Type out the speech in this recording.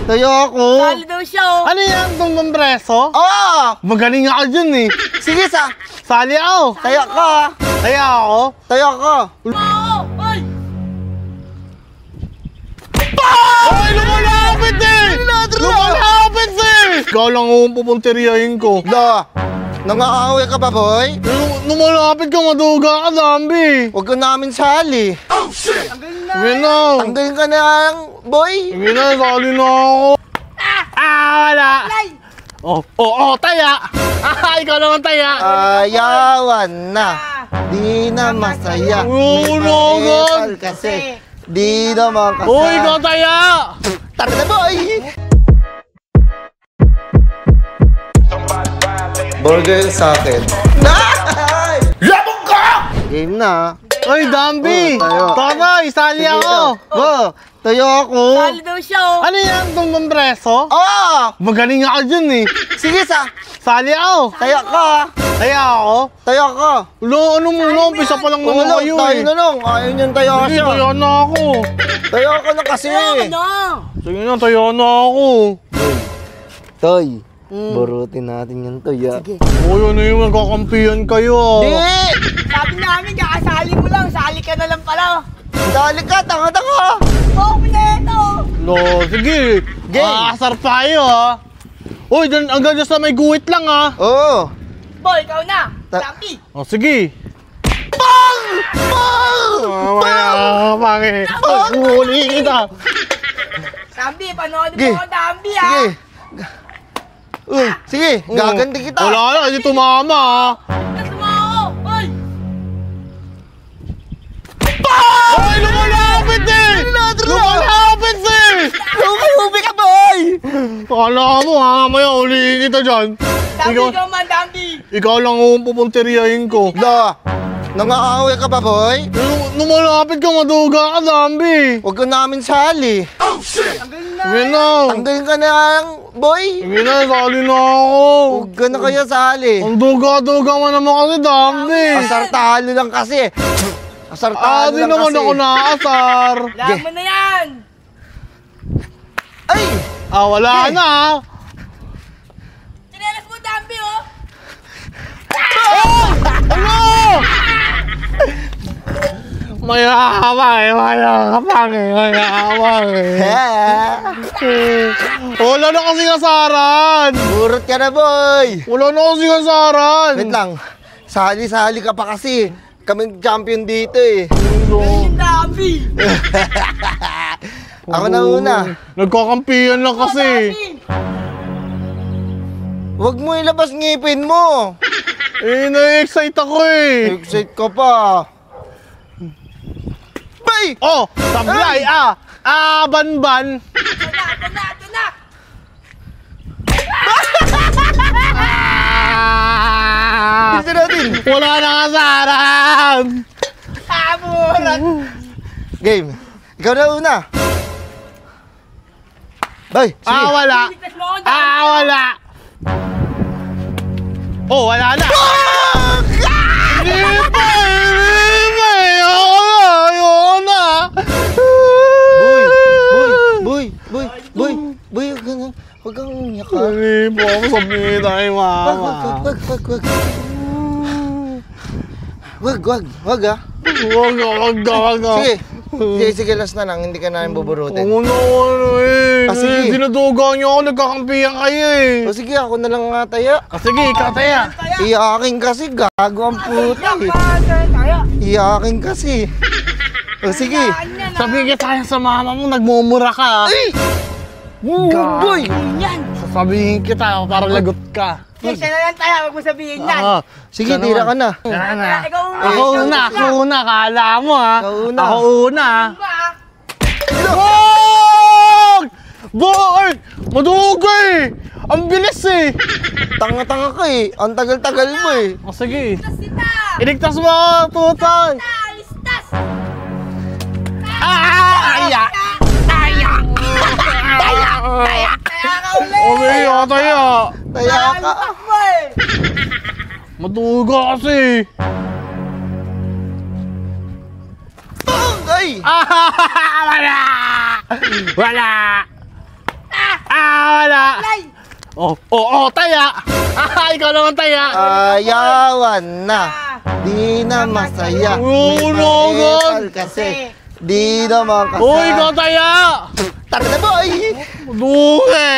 Tayo ako. Sali daw siya, oh. Ano yan? Tumbang preso? Oo! Magaling ako dyan eh. Sige Sali ako. tayo ka. Kaya ako. Tayo ka. Oo! Ay! Ay, lumalapit eh! Lumalapit eh! Ikaw lang ang pupunteriyahin ko. Nangakaaway ka ba, boy? Lumalapit ka, maduga ka, Dambi. Huwag ka namin sali. Sige na. Tanggalin ka na lang, boy. Sige na, sali na ako. Wala. Taya. Ikaw naman taya. Ayawan na. Di na masaya. Mahal kasi. Di na makasaya. Uy, ikaw taya. Tara na, boy! Burger sa akin. Labog ka! Game na. Ay, Dambi. Tayo. Tatay, sali ako. Tayo ako. Sali daw siya, oh. Ano yan? Tumbang preso? Oo! Magaling ako dyan eh. Sige Sali ako. tayo ka. Kaya ako. Tayo ka. Ano muna? Umpisa pa lang naman kayo tayo eh. na lang. Ayaw niyan tayo ka Sige, siya. tayo na ako. Tayo ka na kasi. Ano? Sige na, tayo na ako. Toy, burutin natin yung toy. Sige. Uy, ano yung nagkakampihan kayo? Di! Sabi namin, kakasali mo lang. Sali ka na lang pala. Dali ka, tanga-tanga. Oh, pineto! No, sige. Asar tayo ha. Uy, hanggang dyan sa may guhit lang ha. Oo. Boy, ikaw na. Dambi. Sige. Bang! Pangit. Huli kita. Dambi, panood Sige. mo ako, Dambi, ha? Sige. Sige, gaganti kita. Wala na, hindi tumama ha. Tapos mo ako. Ay! Ay, lumalapit eh! Lumalapit eh! Lumalubi ka, boy! Kala mo ha, mamaya ulihin kita dyan. Dambi, ikaw man, Dambi. Ikaw lang ang pupunteriyahin ko. Nangakaaway ka ba, boy? Lumalapit ka, maduga ka, Dambi. Huwag ka namin sali. Sige na. Tanggalin ka na lang, boy. Sige na, sali na ako. Huwag ka na kaya sali. Ang duga-duga mo naman kasi, Dambi. Asar talo lang kasi. Asar talo Di lang naman kasi. ako naasar. Lahat mo na yan. Ay! Wala na. Sinelas mo, Dambi, oh. Ano? Mayakapang eh. Wala na kasing asaran. Burot ka na, boy. Wala na kasing asaran. Wait lang. Sali-sali ka pa kasi. Kaming champion dito eh. Yung Dambi. Ako na una. Nagkakampihan lang kasi. Huwag mo ilabas ngipin mo. Na-excite ako eh. Excited ka pa. Bay! Sablay banban. Ito na. Dito natin. Wala na asaran. Tabulan. Game. Ikaw na una. Bay, sige. Wala. Ligtas mo ako, Dambi. Wala. Wala na. Hindi pa. Ayoko na. Boy, huwag kang umiyak ka. Hindi po ako sabihin tayo, mama. Wag ah. Wag. Sige, last na lang, hindi ka namin buburutin. Ano eh. Sige. Dinuduga niyo ako, nagkakampihan kayo eh. Sige, ako na lang nga taya. Sige, ikaw taya. Iyakin kasi, gago ang puta eh. Iyakin kasi. Sige. Sabihin ka tayo sa mama mo, nagmumura ka. Boy! Yan. Sasabihin kita para lagot ka. Siya na lang tayo, huwag mo sabihin yan. Sige, tira ka na. Ikaw una. Ako una, kala mo ha. Ikaw una. Ako una. Ba? Boy! Maduga eh! Ang bilis eh! Tanga-tanga ka eh. Ang tagal-tagal mo eh. Sige. Ligtas kita. Iligtas mo, tutay! Listas. Aya! Kaya ka ulit. Taya! Taya ka. Listas mo eh. Maduga kasi! Ay! Wala! Wala! wala. Ay! Taya. Ikaw naman taya. Ayawan na. Di na masaya. Oo, May naman. epal kasi. Di naman Uy, ikaw kasama. taya. Tara na boy! Duhe.